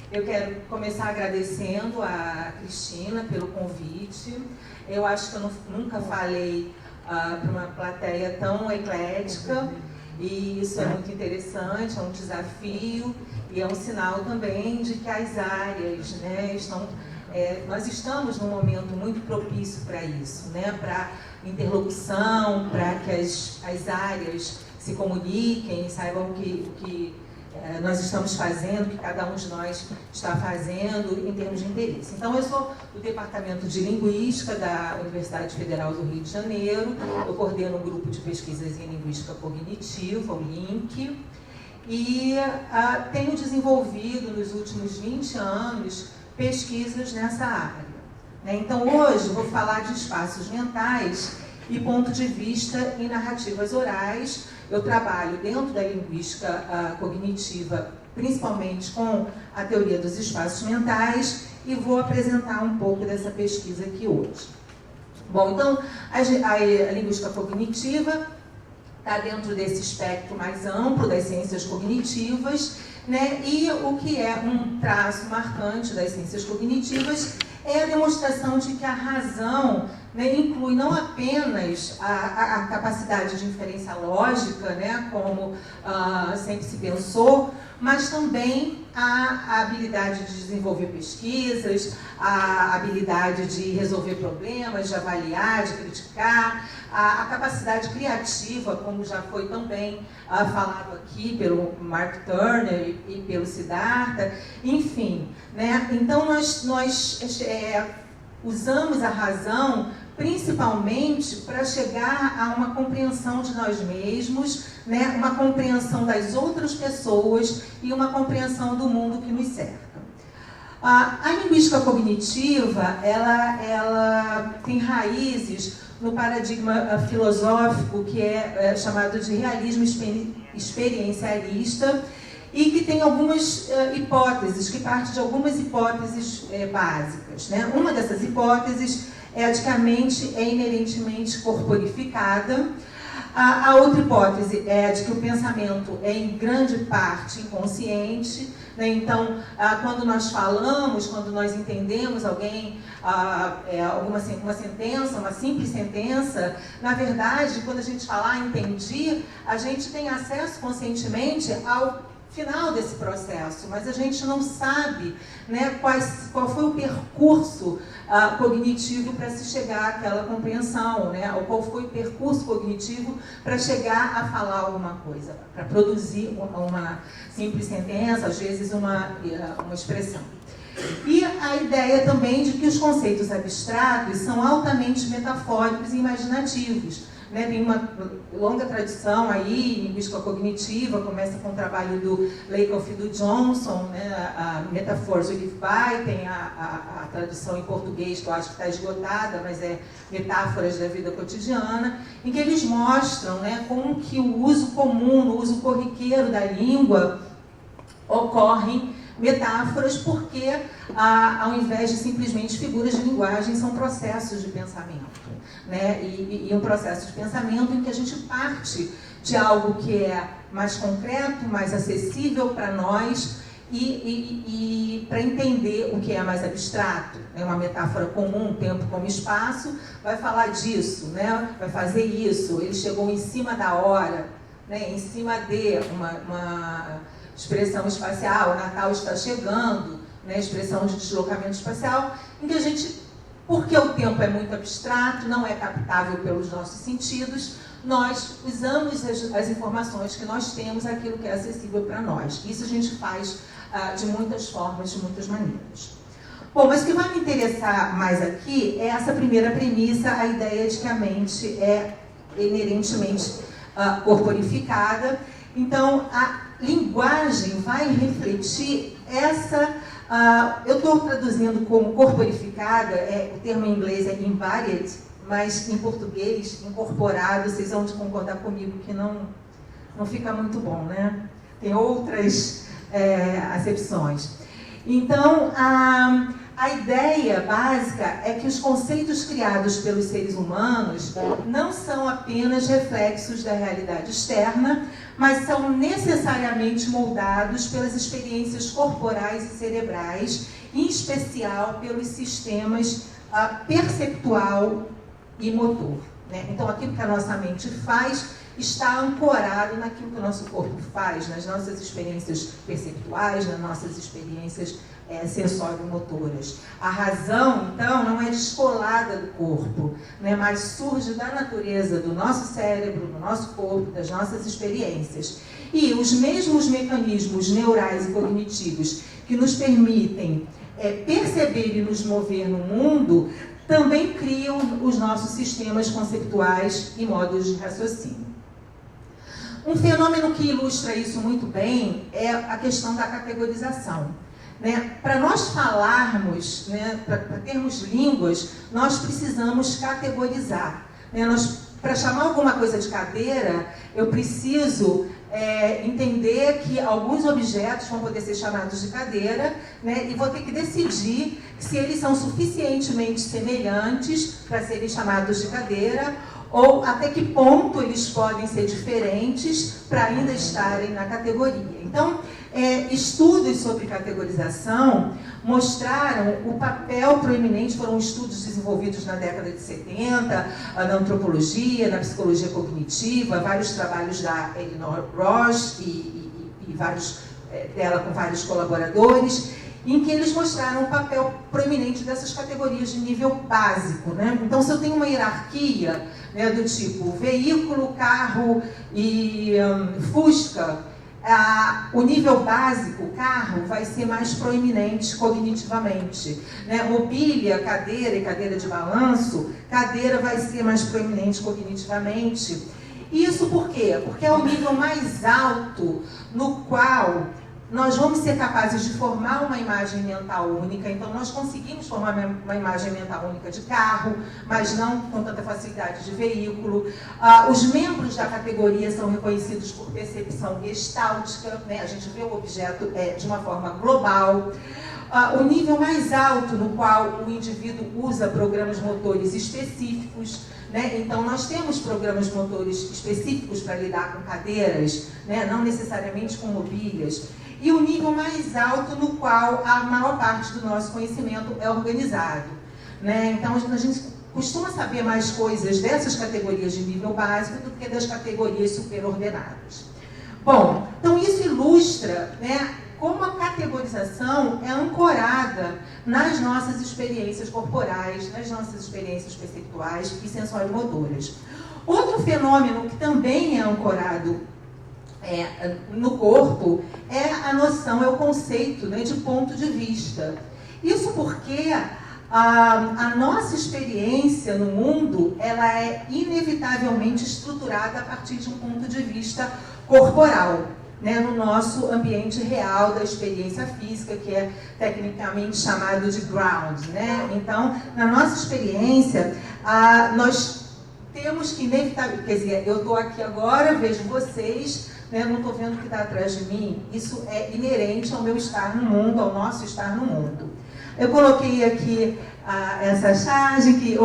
Eu quero começar agradecendo a Cristina pelo convite. Eu acho que eu nunca falei para uma plateia tão eclética, e isso é muito interessante, é um desafio e é um sinal também de que as áreas, né, nós estamos num momento muito propício para isso, né, para interlocução, para que as áreas se comuniquem, saibam o que nós estamos fazendo, o que cada um de nós está fazendo em termos de interesse. Então, eu sou do Departamento de Linguística da Universidade Federal do Rio de Janeiro, eu coordeno um grupo de pesquisas em Linguística Cognitiva, o LINC, e tenho desenvolvido nos últimos 20 anos pesquisas nessa área, né? Então, hoje, vou falar de espaços mentais e ponto de vista em narrativas orais. Eu trabalho dentro da linguística cognitiva, principalmente com a teoria dos espaços mentais, e vou apresentar um pouco dessa pesquisa aqui hoje. Bom, então, a linguística cognitiva está dentro desse espectro mais amplo das ciências cognitivas, né? E o que é um traço marcante das ciências cognitivas é a demonstração de que a razão, né, inclui não apenas a capacidade de inferência lógica, né, como sempre se pensou, mas também a habilidade de desenvolver pesquisas, a habilidade de resolver problemas, de avaliar, de criticar, a capacidade criativa, como já foi também falado aqui pelo Mark Turner e pelo Siddhartha, enfim, né? Então nós usamos a razão principalmente para chegar a uma compreensão de nós mesmos, né? Uma compreensão das outras pessoas e uma compreensão do mundo que nos cerca. A linguística cognitiva, ela tem raízes no paradigma filosófico que é chamado de realismo experiencialista, e que tem algumas hipóteses, que parte de algumas hipóteses básicas, né? Uma dessas hipóteses é a de que a mente é inerentemente corporificada. A outra hipótese é a de que o pensamento é em grande parte inconsciente, né? Então, quando nós falamos, quando nós entendemos alguém, uma sentença, uma simples sentença, na verdade, quando a gente fala entendi, a gente tem acesso conscientemente ao final desse processo, mas a gente não sabe, né, qual foi o percurso cognitivo para se chegar àquela compreensão, né, ou qual foi o percurso cognitivo para chegar a falar alguma coisa, para produzir uma simples sentença, às vezes uma expressão. E a ideia também de que os conceitos abstratos são altamente metafóricos e imaginativos, né? Tem uma longa tradição aí em linguística cognitiva, começa com o trabalho do Lakoff e do Johnson, né? A Metaphors we live by, tem a tradução em português que eu acho que está esgotada, mas é Metáforas da Vida Cotidiana, em que eles mostram, né, como que o uso comum, o uso corriqueiro da língua ocorrem metáforas, porque ao invés de simplesmente figuras de linguagem, são processos de pensamento, né? E um processo de pensamento em que a gente parte de algo que é mais concreto, mais acessível para nós, e para entender o que é mais abstrato, né? Uma metáfora comum, tempo como espaço, vai falar disso, né? Vai fazer isso, ele chegou em cima da hora, né? Em cima de uma expressão espacial, o Natal está chegando, né? Expressão de deslocamento espacial, em que a gente, porque o tempo é muito abstrato, não é captável pelos nossos sentidos, nós usamos as informações que nós temos, aquilo que é acessível para nós. Isso a gente faz de muitas formas, de muitas maneiras. Bom, mas o que vai me interessar mais aqui é essa primeira premissa, a ideia de que a mente é inerentemente corporificada. Então, a linguagem vai refletir essa... eu estou traduzindo como corporificada, o termo em inglês é embodied, mas em português, incorporado, vocês vão concordar comigo que não fica muito bom, né? Tem outras acepções. Então, A ideia básica é que os conceitos criados pelos seres humanos não são apenas reflexos da realidade externa, mas são necessariamente moldados pelas experiências corporais e cerebrais, em especial pelos sistemas perceptual e motor, né? Então, aquilo que a nossa mente faz está ancorado naquilo que o nosso corpo faz, nas nossas experiências perceptuais, nas nossas experiências sensório-motoras. A razão, então, não é descolada do corpo, né, mas surge da natureza do nosso cérebro, do nosso corpo, das nossas experiências. E os mesmos mecanismos neurais e cognitivos que nos permitem perceber e nos mover no mundo também criam os nossos sistemas conceituais e modos de raciocínio. Um fenômeno que ilustra isso muito bem é a questão da categorização. Né? Para nós falarmos, né, para termos línguas, nós precisamos categorizar. Né? Para chamar alguma coisa de cadeira, eu preciso entender que alguns objetos vão poder ser chamados de cadeira, né, e vou ter que decidir se eles são suficientemente semelhantes para serem chamados de cadeira, ou até que ponto eles podem ser diferentes para ainda estarem na categoria. Então, estudos sobre categorização mostraram o papel proeminente, foram estudos desenvolvidos na década de 70, na antropologia, na psicologia cognitiva, vários trabalhos da Elinor Roche e vários dela com vários colaboradores, em que eles mostraram o papel proeminente dessas categorias de nível básico, né? Então, se eu tenho uma hierarquia, né, do tipo veículo, carro e Fusca, o nível básico, carro, vai ser mais proeminente cognitivamente. Né? Mobília, cadeira e cadeira de balanço, cadeira vai ser mais proeminente cognitivamente. Isso por quê? Porque é o nível mais alto no qual nós vamos ser capazes de formar uma imagem mental única. Então, nós conseguimos formar uma imagem mental única de carro, mas não com tanta facilidade de veículo. Os membros da categoria são reconhecidos por percepção gestáltica, né? A gente vê o objeto de uma forma global. O nível mais alto no qual o indivíduo usa programas motores específicos, né? Então, nós temos programas motores específicos para lidar com cadeiras, né? Não necessariamente com mobílias. E o nível mais alto no qual a maior parte do nosso conhecimento é organizado. Né? Então, a gente costuma saber mais coisas dessas categorias de nível básico do que das categorias superordenadas. Bom, então isso ilustra, né, como a categorização é ancorada nas nossas experiências corporais, nas nossas experiências perceptuais e sensório-motoras. Outro fenômeno que também é ancorado no corpo é o conceito, né, de ponto de vista. Isso porque a nossa experiência no mundo ela é inevitavelmente estruturada a partir de um ponto de vista corporal, né, no nosso ambiente real da experiência física, que é tecnicamente chamado de ground. Né? Então, na nossa experiência, nós temos que inevitavelmente, quer dizer, eu estou aqui agora, vejo vocês, né, não estou vendo o que está atrás de mim, isso é inerente ao meu estar no mundo, ao nosso estar no mundo. Eu coloquei aqui essa charge, que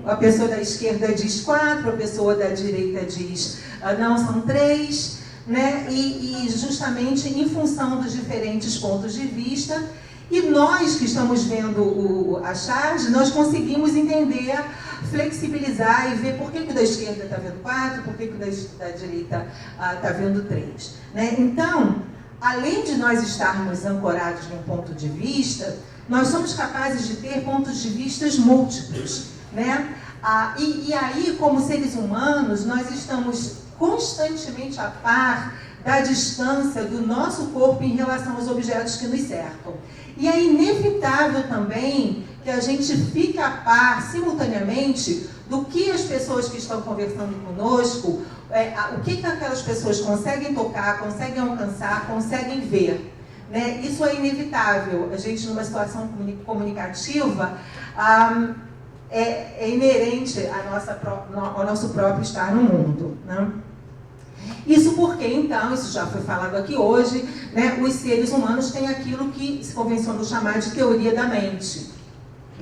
a pessoa da esquerda diz 4, a pessoa da direita diz não, são 3, né, e justamente em função dos diferentes pontos de vista, e nós que estamos vendo a charge, nós conseguimos entender, flexibilizar e ver por que o da esquerda está vendo 4, por que o da direita está vendo 3. Né? Então, além de nós estarmos ancorados num ponto de vista, nós somos capazes de ter pontos de vista múltiplos. Né? E aí, como seres humanos, nós estamos constantemente a par da distância do nosso corpo em relação aos objetos que nos cercam. E é inevitável também que a gente fique a par, simultaneamente, do que as pessoas que estão conversando conosco, o que aquelas pessoas conseguem tocar, conseguem alcançar, conseguem ver. Né? Isso é inevitável. A gente, numa situação comunicativa, é inerente ao nosso próprio estar no mundo. Né? Isso porque, então, isso já foi falado aqui hoje, né, os seres humanos têm aquilo que se convencionou chamar de teoria da mente.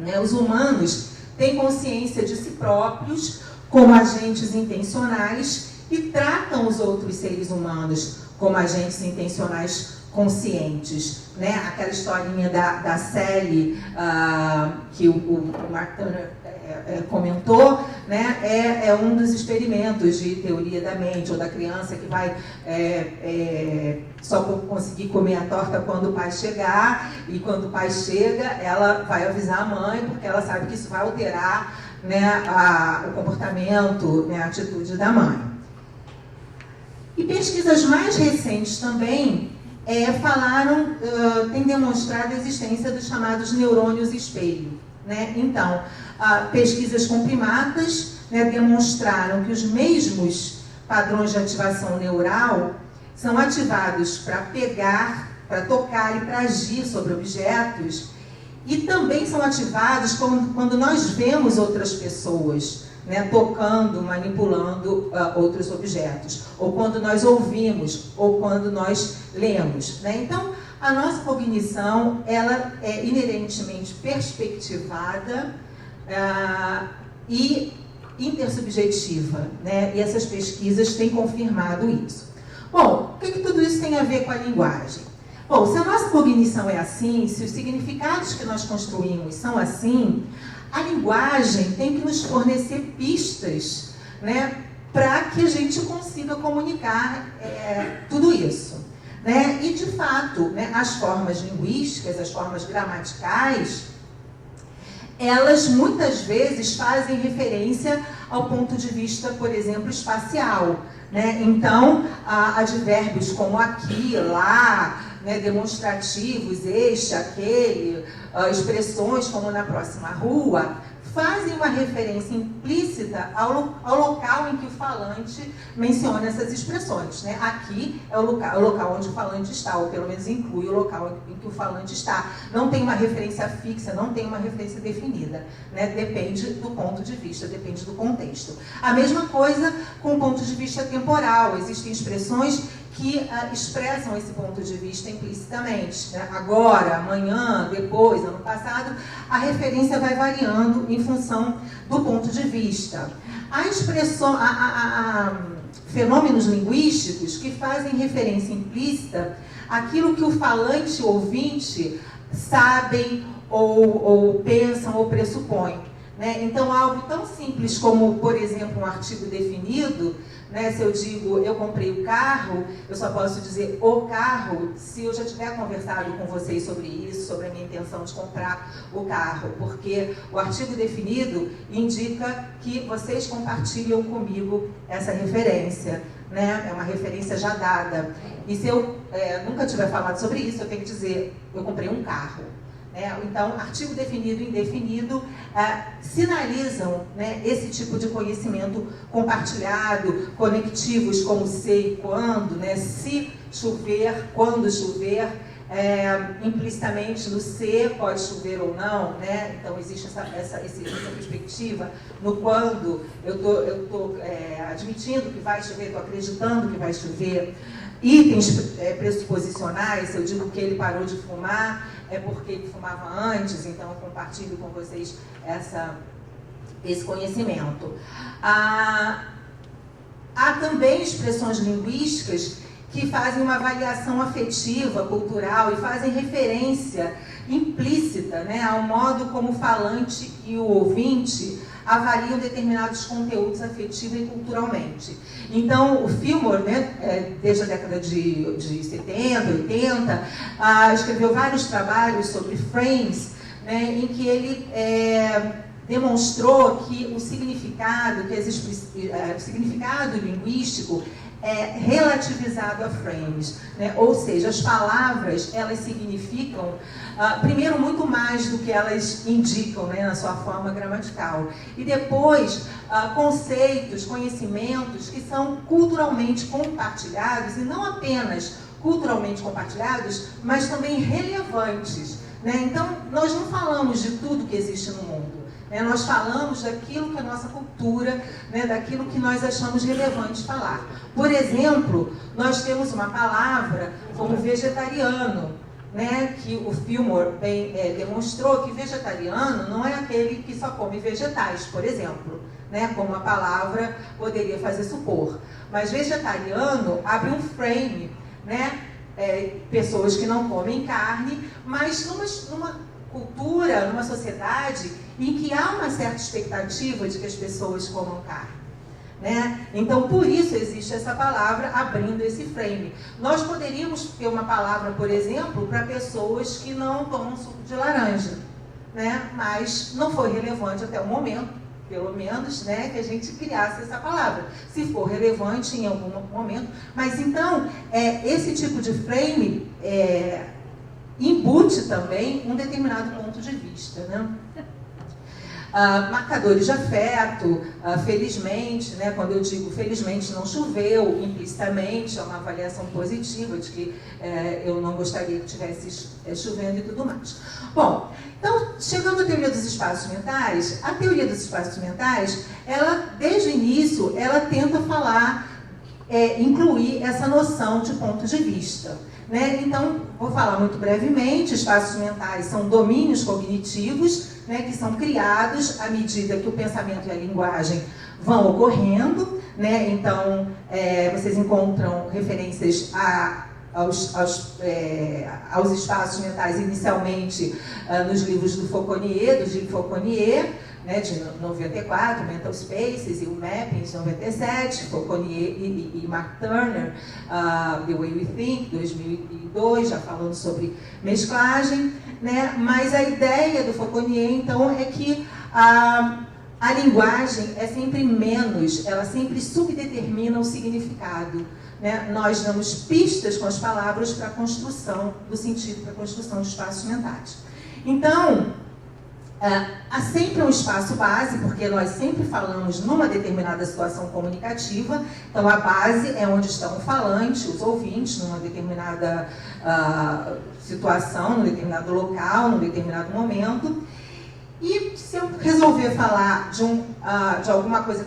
né? Os humanos têm consciência de si próprios como agentes intencionais e tratam os outros seres humanos como agentes intencionais conscientes, né? Aquela historinha da Sally, que o Mark Turner comentou, né? É um dos experimentos de teoria da mente, ou da criança que vai só conseguir comer a torta quando o pai chegar, e quando o pai chega, ela vai avisar a mãe, porque ela sabe que isso vai alterar, né, o comportamento, né, a atitude da mãe. E pesquisas mais recentes também têm demonstrado a existência dos chamados neurônios espelho, né? Então, pesquisas com primatas, né, demonstraram que os mesmos padrões de ativação neural são ativados para pegar, para tocar e para agir sobre objetos, e também são ativados quando nós vemos outras pessoas, né, tocando, manipulando outros objetos, ou quando nós ouvimos, ou quando nós lemos, né? Então, a nossa cognição, ela é inerentemente perspectivada e intersubjetiva, né? E essas pesquisas têm confirmado isso. Bom, o que tudo isso tem a ver com a linguagem? Bom, se a nossa cognição é assim, se os significados que nós construímos são assim, a linguagem tem que nos fornecer pistas, né, para que a gente consiga comunicar tudo isso, né? E, de fato, né, as formas linguísticas, as formas gramaticais, elas muitas vezes fazem referência ao ponto de vista, por exemplo, espacial, né? Então, advérbios como aqui, lá, né, demonstrativos, este, aquele, expressões como na próxima rua, fazem uma referência implícita ao local em que o falante menciona essas expressões, né? Aqui é o local onde o falante está, ou pelo menos inclui o local em que o falante está. Não tem uma referência fixa, não tem uma referência definida, né? Depende do ponto de vista, depende do contexto. A mesma coisa com o ponto de vista temporal. Existem expressões que expressam esse ponto de vista implicitamente, né? Agora, amanhã, depois, ano passado, a referência vai variando em função do ponto de vista. Há fenômenos linguísticos que fazem referência implícita àquilo que o falante e o ouvinte sabem ou pensam ou pressupõem, né? Então, algo tão simples como, por exemplo, um artigo definido, né? Se eu digo, eu comprei o carro, eu só posso dizer o carro se eu já tiver conversado com vocês sobre isso, sobre a minha intenção de comprar o carro, porque o artigo definido indica que vocês compartilham comigo essa referência, né? É uma referência já dada. E se eu nunca tiver falado sobre isso, eu tenho que dizer, eu comprei um carro. Então, artigo definido e indefinido sinalizam, né, esse tipo de conhecimento compartilhado, conectivos como se e quando, né, se chover, quando chover, implicitamente no se pode chover ou não, né? Então existe essa perspectiva. No quando eu estou admitindo que vai chover, estou acreditando que vai chover. Itens pressuposicionais, se eu digo que ele parou de fumar, é porque ele fumava antes, então eu compartilho com vocês esse conhecimento. Há também expressões linguísticas que fazem uma avaliação afetiva, cultural, e fazem referência implícita, né, ao modo como o falante e o ouvinte avaliam determinados conteúdos afetiva e culturalmente. Então, o Fillmore, né, desde a década de 70, 80, escreveu vários trabalhos sobre frames, né, em que ele demonstrou que o significado linguístico é relativizado a frames, né? Ou seja, as palavras, elas significam, primeiro, muito mais do que elas indicam, né, na sua forma gramatical. E depois, conceitos, conhecimentos que são culturalmente compartilhados, e não apenas culturalmente compartilhados, mas também relevantes, né? Então, nós não falamos de tudo que existe no mundo. Nós falamos daquilo que a nossa cultura, né, daquilo que nós achamos relevante falar. Por exemplo, nós temos uma palavra como vegetariano, né, que o Fillmore bem demonstrou que vegetariano não é aquele que só come vegetais, por exemplo, né, como a palavra poderia fazer supor. Mas vegetariano abre um frame, né, pessoas que não comem carne, mas numa cultura, numa sociedade em que há uma certa expectativa de que as pessoas comam carne. Né? Então, por isso existe essa palavra abrindo esse frame. Nós poderíamos ter uma palavra, por exemplo, para pessoas que não tomam suco de laranja, né? Mas não foi relevante até o momento, pelo menos, né, que a gente criasse essa palavra. Se for relevante em algum momento. Mas então, esse tipo de frame embute também um determinado ponto de vista, né? Marcadores de afeto, felizmente, né, quando eu digo felizmente não choveu, implicitamente é uma avaliação positiva de que eu não gostaria que tivesse chovendo e tudo mais. Bom, então, chegando à teoria dos espaços mentais, a teoria dos espaços mentais, ela, desde o início, ela tenta falar, incluir essa noção de ponto de vista. Né? Então, vou falar muito brevemente, espaços mentais são domínios cognitivos, né, que são criados à medida que o pensamento e a linguagem vão ocorrendo, né? Então, vocês encontram referências aos espaços mentais inicialmente nos livros do Gilles Fauconnier, né, de 94, Mental Spaces, e o Mapping, de 97, Fauconnier e Mark Turner, The Way We Think, 2002, já falando sobre mesclagem, né? Mas a ideia do Fauconnier, então, é que a linguagem é sempre menos, ela sempre subdetermina o significado. Né? Nós damos pistas com as palavras para a construção do sentido, para a construção de espaços mentais. Então, há sempre um espaço base, porque nós sempre falamos numa determinada situação comunicativa. Então, a base é onde estão o falante, os ouvintes, numa determinada situação, num determinado local, num determinado momento. E se eu resolver falar de alguma coisa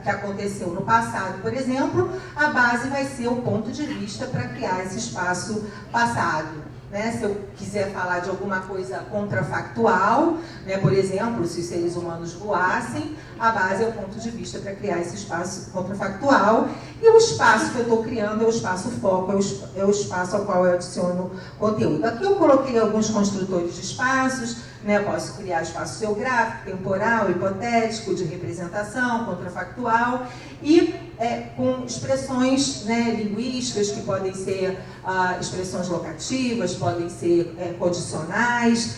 que aconteceu no passado, por exemplo, a base vai ser o ponto de vista para criar esse espaço passado. Né? Se eu quiser falar de alguma coisa contrafactual, né? Por exemplo, se os seres humanos voassem, a base é o ponto de vista para criar esse espaço contrafactual. E o espaço que eu estou criando é o espaço foco, é o espaço ao qual eu adiciono conteúdo. Aqui eu coloquei alguns construtores de espaços, né? Eu posso criar espaço geográfico, temporal, hipotético, de representação, contrafactual, e com expressões, né, linguísticas que podem ser expressões locativas, podem ser condicionais,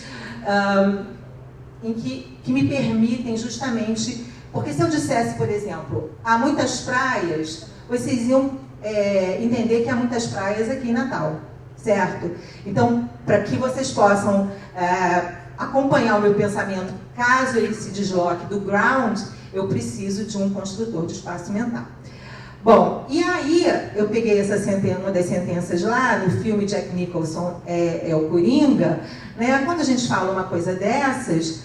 em que me permitem justamente... Porque se eu dissesse, por exemplo, há muitas praias, vocês iam entender que há muitas praias aqui em Natal, certo? Então, para que vocês possam acompanhar o meu pensamento, caso ele se desloque do ground, eu preciso de um construtor de espaço mental. Bom, e aí eu peguei uma das sentenças lá, no filme Jack Nicholson, o Coringa, né? Quando a gente fala uma coisa dessas,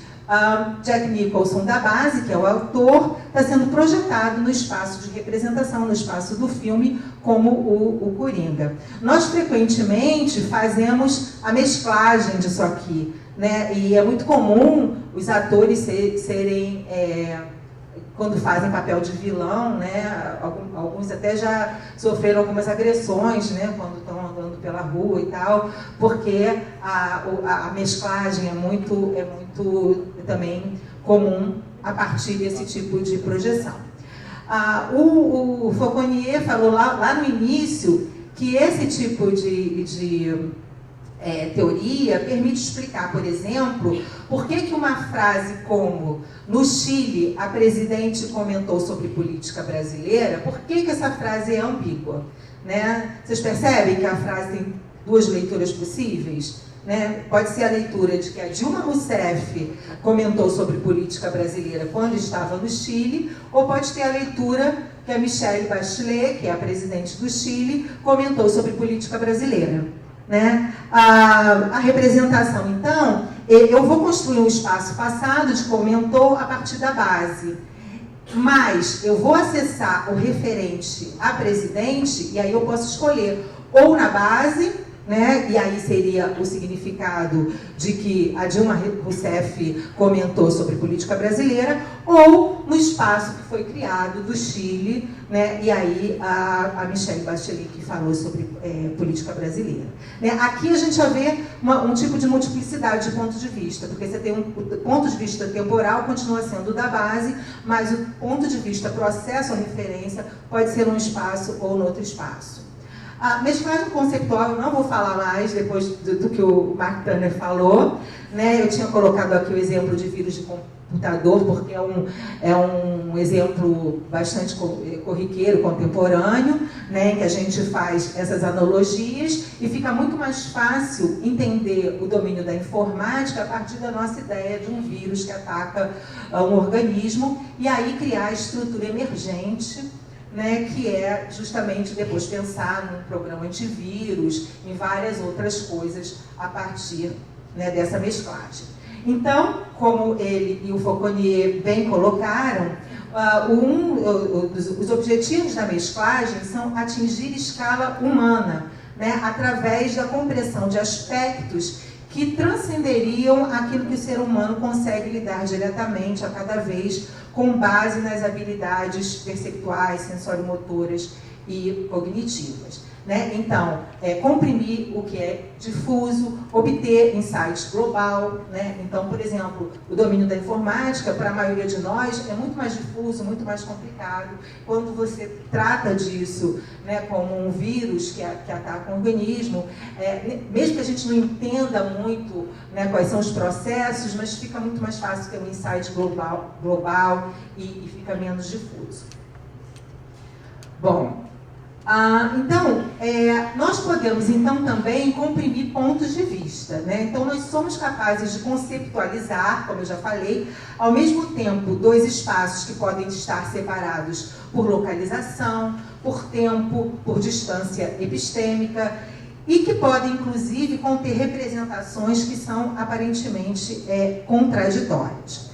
Jack Nicholson da base, que é o autor, está sendo projetado no espaço de representação, no espaço do filme, como o Coringa. Nós frequentemente fazemos a mesclagem disso aqui, né? E é muito comum os atores serem... quando fazem papel de vilão, né, alguns até já sofreram algumas agressões, né, quando estão andando pela rua e tal, porque a mesclagem é muito também comum a partir desse tipo de projeção. O Fauconnier falou lá no início que esse tipo de teoria permite explicar, por exemplo, por que uma frase como no Chile a presidente comentou sobre política brasileira, por que essa frase é ambígua? Né? Vocês percebem que a frase tem duas leituras possíveis? Né? Pode ser a leitura de que a Dilma Rousseff comentou sobre política brasileira quando estava no Chile, ou pode ter a leitura que a Michelle Bachelet, que é a presidente do Chile, comentou sobre política brasileira. Né? A representação, então, eu vou construir um espaço passado de comentou a partir da base, mas eu vou acessar o referente a presidente, e aí eu posso escolher ou na base né? E aí seria o significado de que a Dilma Rousseff comentou sobre política brasileira, ou no espaço que foi criado do Chile, né? E aí a Michelle Bachelet que falou sobre política brasileira. Né? Aqui a gente já vê um tipo de multiplicidade de ponto de vista, porque você tem um ponto de vista temporal, continua sendo da base, mas o ponto de vista processo ou referência pode ser num espaço ou no outro espaço. A mesclagem conceptual, eu não vou falar mais depois do que o Mark Tanner falou, né? Eu tinha colocado aqui o exemplo de vírus de computador, porque é um exemplo bastante corriqueiro, contemporâneo, né? Em que a gente faz essas analogias e fica muito mais fácil entender o domínio da informática a partir da nossa ideia de um vírus que ataca um organismo e aí criar a estrutura emergente, né, que é justamente depois pensar num programa antivírus, em várias outras coisas a partir, né, dessa mesclagem. Então, como ele e o Fauconnier bem colocaram, os objetivos da mesclagem são atingir escala humana, né, através da compreensão de aspectos que transcenderiam aquilo que o ser humano consegue lidar diretamente a cada vez, com base nas habilidades perceptuais, sensorimotoras e cognitivas. Né? Então, comprimir o que é difuso, obter insight global. Né? Então, por exemplo, o domínio da informática, para a maioria de nós, é muito mais difuso, muito mais complicado. Quando você trata disso, né, como um vírus que ataca o organismo, mesmo que a gente não entenda muito, né, quais são os processos, mas fica muito mais fácil ter um insight global e fica menos difuso. Bom, então, nós podemos, então, também comprimir pontos de vista. Né? Então, nós somos capazes de conceptualizar, como eu já falei, ao mesmo tempo, dois espaços que podem estar separados por localização, por tempo, por distância epistêmica, e que podem, inclusive, conter representações que são aparentemente contraditórias.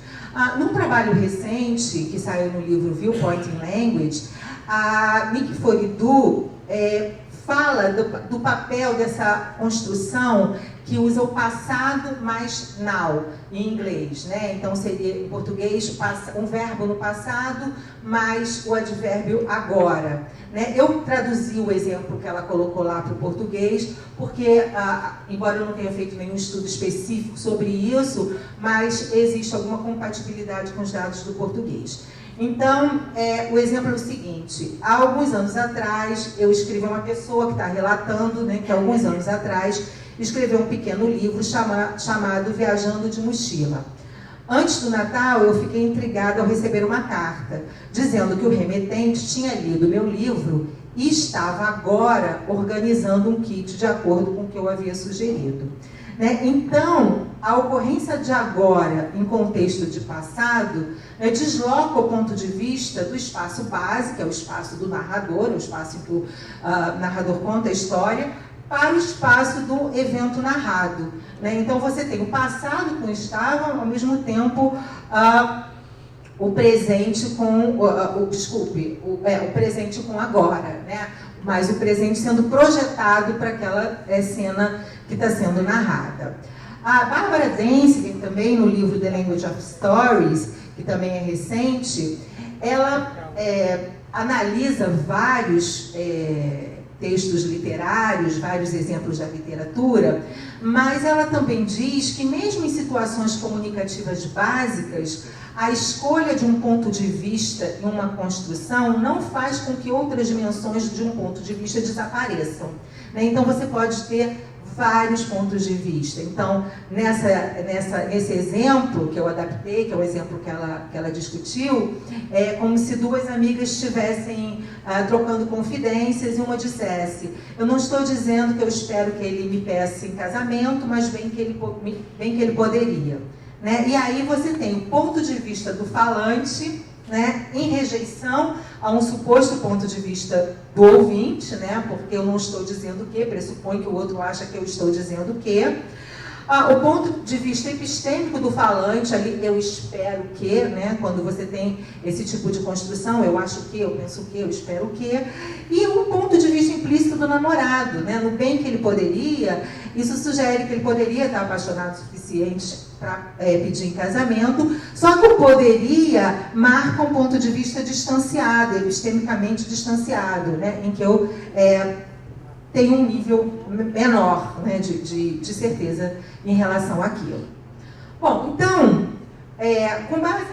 Num trabalho recente, que saiu no livro Viewpoint in Language, a Nick Foridu fala do papel dessa construção que usa o passado mais now, em inglês. Né? Então, seria, em português, um verbo no passado mais o advérbio agora. Né? Eu traduzi o exemplo que ela colocou lá para o português, porque, embora eu não tenha feito nenhum estudo específico sobre isso, mas existe alguma compatibilidade com os dados do português. Então, o exemplo é o seguinte: há alguns anos atrás, eu escrevi uma pessoa que está relatando, né, que há alguns anos atrás escreveu um pequeno livro chamado Viajando de Mochila. Antes do Natal, eu fiquei intrigada ao receber uma carta, dizendo que o remetente tinha lido meu livro e estava agora organizando um kit de acordo com o que eu havia sugerido. Né? Então, a ocorrência de agora em contexto de passado desloca o ponto de vista do espaço base, que é o espaço do narrador, o espaço em que o narrador conta a história, para o espaço do evento narrado. Né? Então, você tem o passado com o estava, ao mesmo tempo o presente com o presente com agora, né? Mas o presente sendo projetado para aquela cena que está sendo narrada. A Barbara Denzinger, também no livro The Language of Stories, que também é recente, ela analisa vários textos literários, vários exemplos da literatura, mas ela também diz que mesmo em situações comunicativas básicas, a escolha de um ponto de vista em uma construção não faz com que outras dimensões de um ponto de vista desapareçam. Né? Então, você pode ter vários pontos de vista. Então, nesse exemplo que eu adaptei, que é o exemplo que ela discutiu, é como se duas amigas estivessem trocando confidências e uma dissesse: eu não estou dizendo que eu espero que ele me peça em casamento, mas bem que ele poderia. Né? E aí você tem o ponto de vista do falante, né, em rejeição a um suposto ponto de vista do ouvinte, né, porque eu não estou dizendo o quê, pressupõe que o outro acha que eu estou dizendo o quê. O ponto de vista epistêmico do falante, ali, eu espero que, né, quando você tem esse tipo de construção, eu acho que, eu penso que, eu espero que. E o ponto de vista implícito implícito do namorado, né? No bem que ele poderia, isso sugere que ele poderia estar apaixonado o suficiente para pedir em casamento, só que o poderia marca um ponto de vista distanciado, epistemicamente distanciado, né? Em que eu tenho um nível menor, né, de certeza em relação àquilo. Bom, então, com base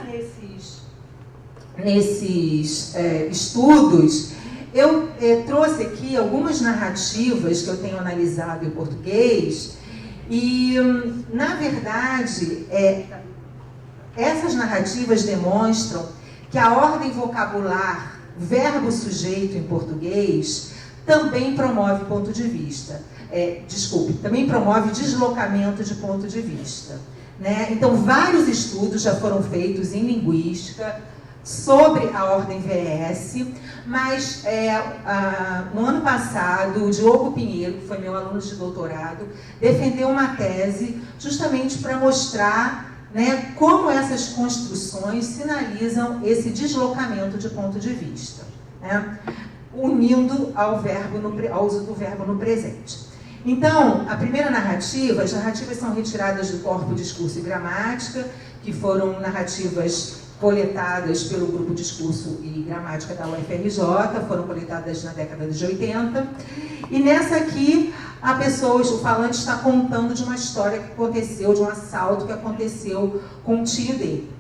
nesses estudos, eu trouxe aqui algumas narrativas que eu tenho analisado em português e, na verdade, essas narrativas demonstram que a ordem vocabular verbo-sujeito em português também promove ponto de vista. Também promove deslocamento de ponto de vista. Né? Então, vários estudos já foram feitos em linguística sobre a ordem VS, mas no ano passado, o Diogo Pinheiro, que foi meu aluno de doutorado, defendeu uma tese justamente para mostrar, né, como essas construções sinalizam esse deslocamento de ponto de vista, né, unindo ao uso do verbo no presente. Então, a primeira narrativa, as narrativas são retiradas do corpo Discurso e Gramática, que foram narrativas coletadas pelo Grupo Discurso e Gramática da UFRJ, foram coletadas na década de 80. E nessa aqui, o falante está contando de uma história que aconteceu, de um assalto que aconteceu com o tio dele.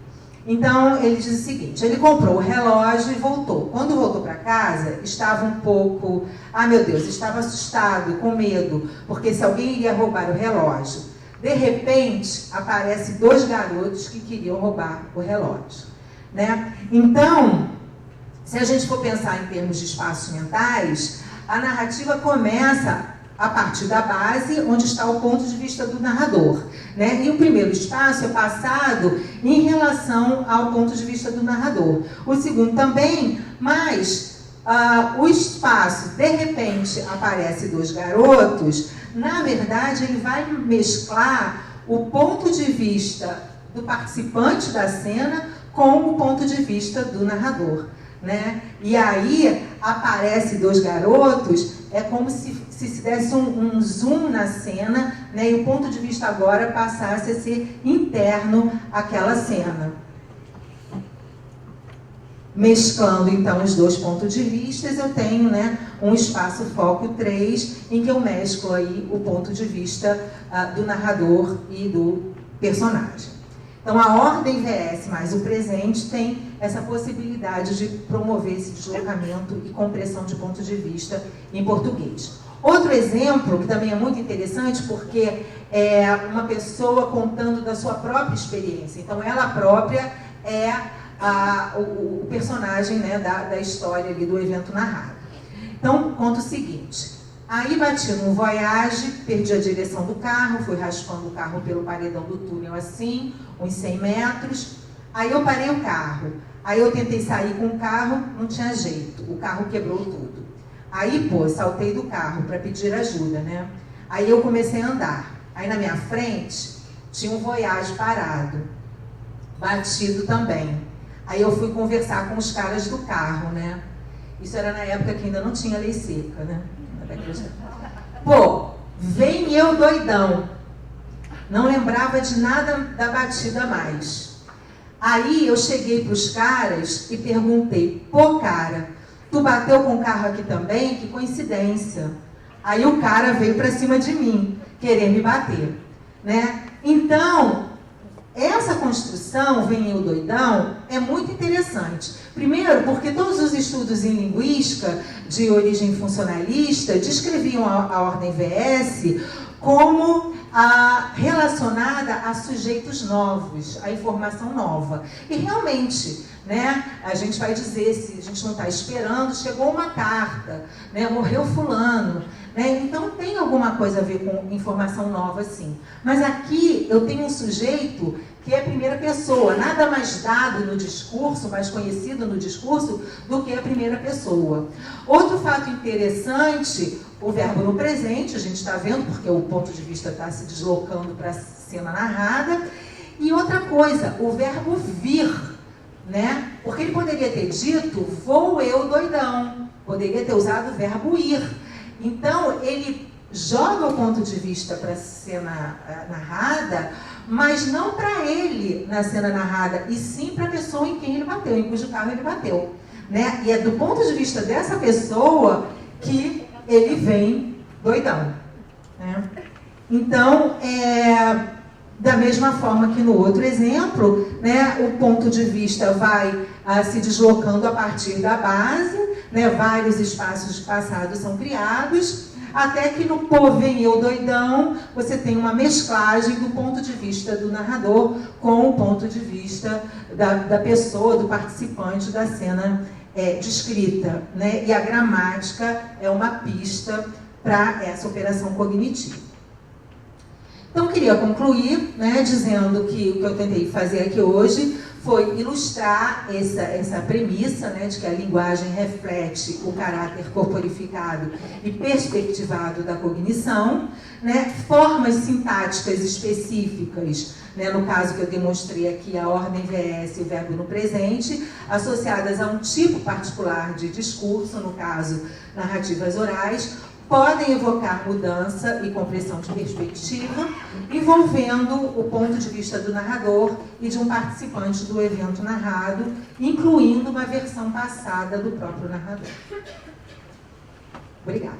Então, ele diz o seguinte: ele comprou o relógio e voltou. Quando voltou para casa, estava um pouco... meu Deus, estava assustado, com medo, porque se alguém iria roubar o relógio. De repente, aparecem 2 garotos que queriam roubar o relógio. Né? Então, se a gente for pensar em termos de espaços mentais, a narrativa começa a partir da base, onde está o ponto de vista do narrador. Né? E o primeiro espaço é passado em relação ao ponto de vista do narrador. O segundo também, mas o espaço, de repente, aparece 2 garotos, na verdade, ele vai mesclar o ponto de vista do participante da cena com o ponto de vista do narrador. Né? E aí aparece 2 garotos, é como se desse um zoom na cena, né? E o ponto de vista agora passasse a ser interno àquela cena. Mesclando então os 2 pontos de vista, eu tenho, né, um espaço foco 3, em que eu mesclo aí o ponto de vista do narrador e do personagem. Então, a ordem VS mais o presente tem essa possibilidade de promover esse deslocamento e compressão de ponto de vista em português. Outro exemplo, que também é muito interessante, porque é uma pessoa contando da sua própria experiência. Então, ela própria é o personagem, né, da história ali, do evento narrado. Então, conta o seguinte: aí bati num Voyage, perdi a direção do carro, fui raspando o carro pelo paredão do túnel assim, uns 100 metros. Aí eu parei o carro. Aí eu tentei sair com o carro, não tinha jeito, o carro quebrou tudo. Aí, saltei do carro para pedir ajuda, né? Aí eu comecei a andar. Aí na minha frente tinha um Voyage parado, batido também. Aí eu fui conversar com os caras do carro, né? Isso era na época que ainda não tinha lei seca, né? Vem eu doidão. Não lembrava de nada da batida mais. Aí eu cheguei para os caras e perguntei: cara, tu bateu com o carro aqui também? Que coincidência. Aí o cara veio para cima de mim, querer me bater, né? Então, essa construção, vem eu doidão, é muito interessante. Primeiro, porque todos os estudos em linguística de origem funcionalista descreviam a ordem VS como relacionada a sujeitos novos, a informação nova. E realmente, né, a gente vai dizer, se a gente não está esperando, chegou uma carta, né, morreu fulano, né, então tem alguma coisa a ver com informação nova, sim. Mas aqui eu tenho um sujeito que é a primeira pessoa, nada mais dado no discurso, mais conhecido no discurso, do que a primeira pessoa. Outro fato interessante, o verbo no presente, a gente está vendo, porque o ponto de vista está se deslocando para a cena narrada. E outra coisa, o verbo vir, né? Porque ele poderia ter dito, vou eu doidão, poderia ter usado o verbo ir. Então, ele joga o ponto de vista para a cena narrada, mas não para ele na cena narrada, e sim para a pessoa em quem ele bateu, em cujo carro ele bateu. Né? E é do ponto de vista dessa pessoa que ele vem doidão. Né? Então, da mesma forma que no outro exemplo, né, o ponto de vista vai se deslocando a partir da base, né, vários espaços passados são criados, até que no Pô, vem eu doidão, você tem uma mesclagem do ponto de vista do narrador com o ponto de vista da pessoa, do participante da cena descrita. Né? E a gramática é uma pista para essa operação cognitiva. Então, eu queria concluir, né, dizendo que o que eu tentei fazer aqui hoje foi ilustrar essa premissa, né, de que a linguagem reflete o caráter corporificado e perspectivado da cognição, né, formas sintáticas específicas, né, no caso que eu demonstrei aqui, a ordem VS e o verbo no presente, associadas a um tipo particular de discurso, no caso, narrativas orais, podem evocar mudança e compressão de perspectiva, envolvendo o ponto de vista do narrador e de um participante do evento narrado, incluindo uma versão passada do próprio narrador. Obrigada.